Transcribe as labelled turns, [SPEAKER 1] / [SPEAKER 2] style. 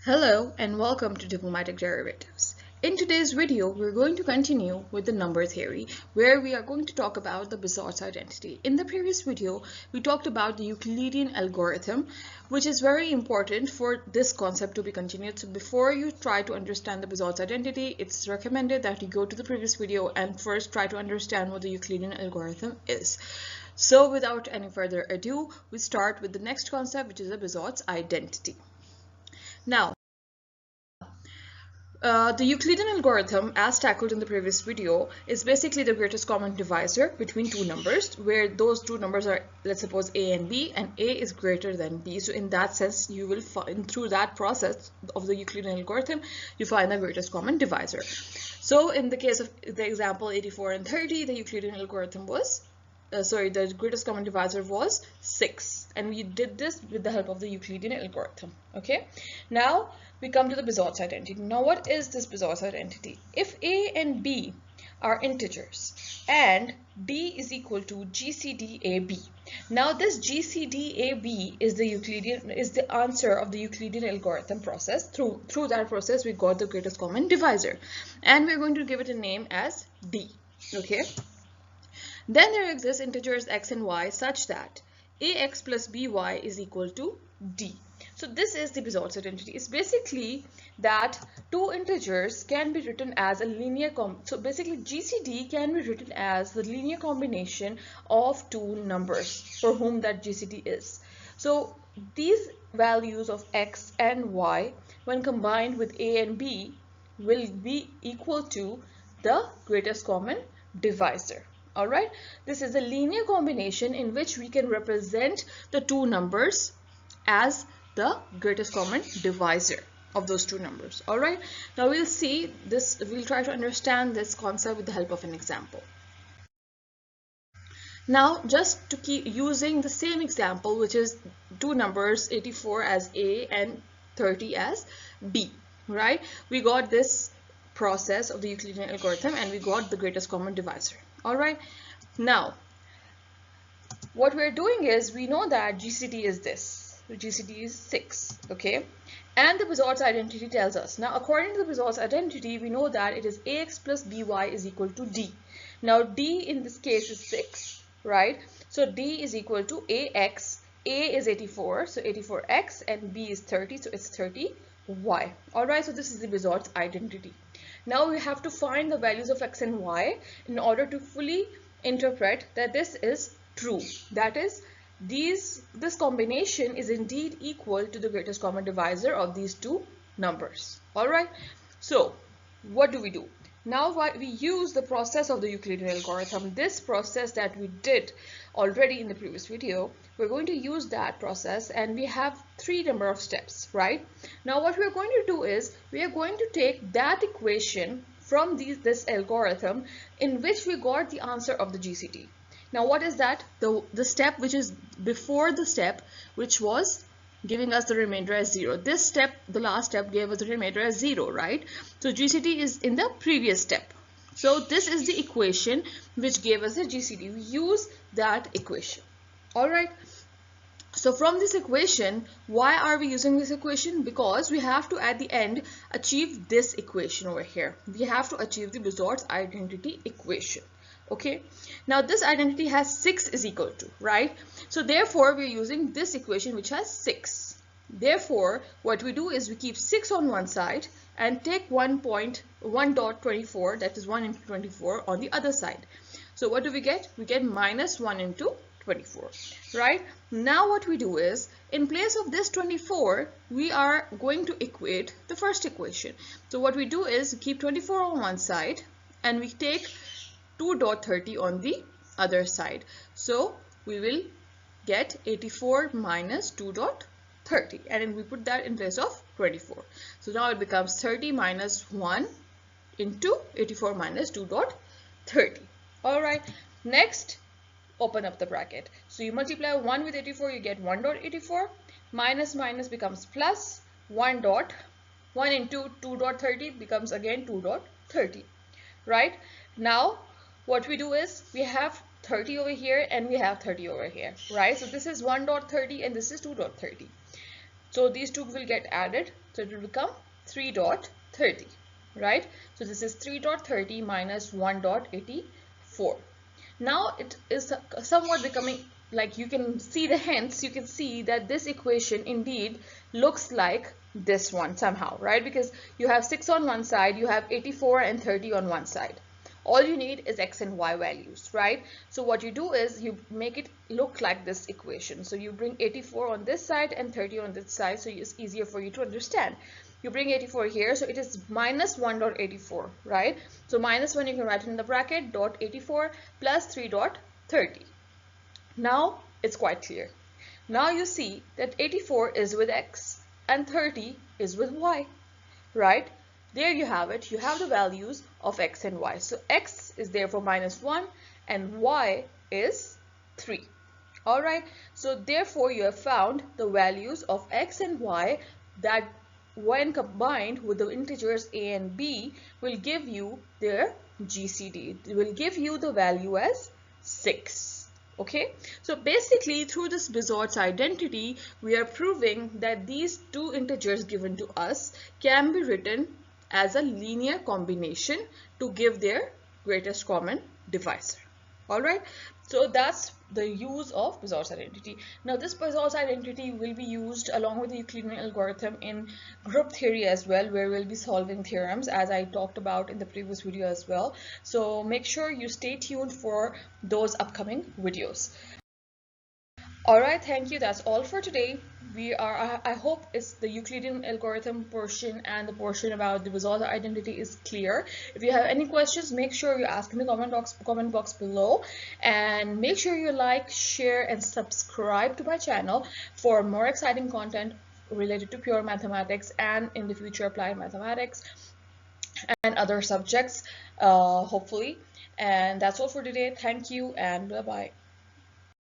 [SPEAKER 1] Hello and welcome to Diplomatic Derivatives. In today's video, we're going to continue with the number theory, where we are going to talk about the Bézout's identity. In the previous video, we talked about the Euclidean algorithm, which is very important for this concept to be continued. So before you try to understand the Bézout's identity, it's recommended that you go to the previous video and first try to understand what the Euclidean algorithm is. So without any further ado, we start with the next concept, which is the Bézout's identity. Now, the Euclidean algorithm, as tackled in the previous video, is basically the greatest common divisor between two numbers, where those two numbers are, let's suppose, a and b, and a is greater than b. So in that sense, you will find, through that process of the Euclidean algorithm, you find the greatest common divisor. So in the case of the example 84 and 30, the Euclidean algorithm was the greatest common divisor was 6, and we did this with the help of the Euclidean algorithm. Okay, now we come to the Bézout's identity. Now, what is this Bézout's identity? If a and b are integers and b is equal to GCD AB. Now, this GCD AB is the answer of the Euclidean algorithm process. Through that process, we got the greatest common divisor, and we're going to give it a name as D. Okay. Then there exist integers x and y such that ax plus by is equal to d. So this is the Bézout's identity. It's basically that two integers can be written as a linear so basically GCD can be written as the linear combination of two numbers for whom that GCD is. So these values of x and y, when combined with a and b, will be equal to the greatest common divisor. Alright, this is a linear combination in which we can represent the two numbers as the greatest common divisor of those two numbers. Alright, now we'll see this, we'll try to understand this concept with the help of an example. Now, just to keep using the same example, which is two numbers 84 as A and 30 as B, right? We got this process of the Euclidean algorithm and we got the greatest common divisor. Alright, now what we're doing is, we know that GCD is this, GCD is 6, okay, and the Bézout's identity tells us. Now, according to the Bézout's identity, we know that it is ax plus by is equal to d. Now, d in this case is 6, right? So d is equal to ax, a is 84, so 84x, and b is 30, so it's 30y. Alright, so this is the Bézout's identity. Now we have to find the values of x and y in order to fully interpret that this is true. That is, this combination is indeed equal to the greatest common divisor of these two numbers. Alright, so what do we do? Now we use the process of the Euclidean algorithm. This process that we did already in the previous video, we're going to use that process, and we have three number of steps, right? Now what we're going to do is, we are going to take that equation from this algorithm in which we got the answer of the GCD. Now what is that? The step which is before the step which was giving us the remainder as 0. This step, the last step, gave us the remainder as 0, right? So GCD is in the previous step. So this is the equation which gave us the GCD. We use that equation. Alright. So from this equation, why are we using this equation? Because we have to, at the end, achieve this equation over here. We have to achieve the Bézout's identity equation. Okay, now this identity has 6 is equal to, right? So therefore we're using this equation which has 6. Therefore what we do is we keep 6 on one side and take 1.24, that is 1 into 24, on the other side. So what do we get? We get minus 1 into 24, right? Now what we do is, in place of this 24, we are going to equate the first equation. So what we do is keep 24 on one side and we take 2.30 on the other side. So we will get 84 minus 2.30, and then we put that in place of 24. So now it becomes 30 minus 1 into 84 minus 2.30. Alright, next open up the bracket. So you multiply 1 with 84, you get 1.84, minus minus becomes plus, 1 into 2.30 becomes again 2.30, right? Now what we do is, we have 30 over here and we have 30 over here, right? So this is 1.30 and this is 2.30. So these two will get added, so it will become 3.30, right? So this is 3.30 minus 1.84. Now it is somewhat becoming, like, you can see the hints, you can see that this equation indeed looks like this one somehow, right? Because you have 6 on one side, you have 84 and 30 on one side. All you need is x and y values, right? So what you do is you make it look like this equation. So you bring 84 on this side and 30 on this side, so it's easier for you to understand. You bring 84 here, so it is minus 1.84, right? So minus 1 you can write in the bracket, dot 84 plus 3.30. Now it's quite clear. Now you see that 84 is with x and 30 is with y, right? There you have it. You have the values of x and y. So x is therefore minus 1 and y is 3. Alright, so therefore you have found the values of x and y that when combined with the integers a and b will give you their GCD. It will give you the value as 6. Okay, so basically through this Bézout's identity, we are proving that these two integers given to us can be written as a linear combination to give their greatest common divisor. Alright, so that's the use of Bézout's identity. Now this Bézout's identity will be used along with the Euclidean algorithm in group theory as well, where we'll be solving theorems, as I talked about in the previous video as well. So make sure you stay tuned for those upcoming videos. Alright, thank you. That's all for today. I hope it's the Euclidean algorithm portion and the portion about the Bézout identity is clear. If you have any questions, make sure you ask in the comment box below, and make sure you like, share and subscribe to my channel for more exciting content related to pure mathematics and in the future applied mathematics and other subjects, hopefully. And that's all for today. Thank you and bye-bye.